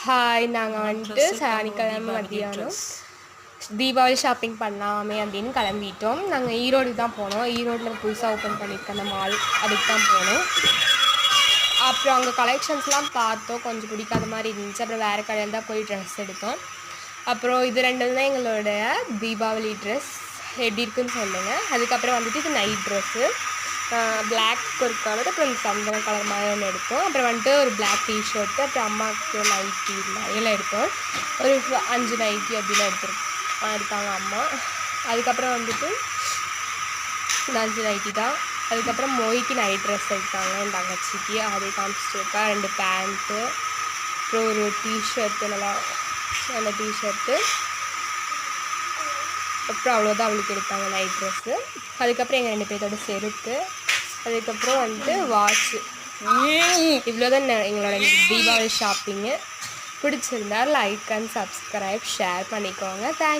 Hi, நாங்கள் வந்துட்டு சனிக்கிழமை மத்தியானம் தீபாவளி ஷாப்பிங் பண்ணலாமே அப்படின்னு கிளம்பிட்டோம். நாங்கள் ஈரோடு தான் போனோம். ஈரோடில் புதுசாக ஓப்பன் பண்ணியிருக்க அந்த மால், அதுக்கு தான் போனோம். அப்புறம் அங்கே கலெக்ஷன்ஸ்லாம் பார்த்தோம், கொஞ்சம் பிடிக்காத மாதிரி இருந்துச்சு. அப்புறம் வேறு கடையில் தான் போய் ட்ரெஸ் எடுத்தோம். அப்புறம் இது ரெண்டு தான் எங்களுடைய தீபாவளி ட்ரெஸ். எப்படி இருக்குன்னு சொல்லுங்கள். அதுக்கப்புறம் வந்துட்டு இது நைட் ட்ரெஸ்ஸு, பிளாக் ஒரு கலர், அப்புறம் சந்தன கலர் மாதிரி ஒன்று எடுத்தோம். அப்புறம் வந்துட்டு ஒரு பிளாக் டிஷர்ட்டு, அப்புறம் அம்மாவுக்கு நைட்டி எல்லாம் எடுத்தோம். ஒரு 5 நைட்டி அப்படிலாம் இருக்காங்க அம்மா. அதுக்கப்புறம் வந்துட்டு இந்த 5 நைட்டி தான். அதுக்கப்புறம் மொய்க்கு நைட் ட்ரெஸ் எடுத்தாங்க என் தங்கச்சிக்கு, அதை காமிச்சிட்டு இருக்கா. 2 பேண்ட்டு, அப்புறம் ஒரு டிஷர்ட்டு, நல்லா அந்த டிஷர்ட்டு. அப்புறம் அவ்வளோதான் அவளுக்கு எடுத்தாங்க நைட் ட்ரெஸ்ஸு. அதுக்கப்புறம் எங்கள் 2 பேர்த்தோட செருப்பு, அதுக்கப்புறம் வந்துட்டு வாட்ச்சு. இவ்வளோ தான் எங்களோட தீபாவளி ஷாப்பிங்கு. பிடிச்சிருந்தா லைக் அண்ட் சப்ஸ்கிரைப், ஷேர் பண்ணிக்கோங்க. தேங்க்யூ.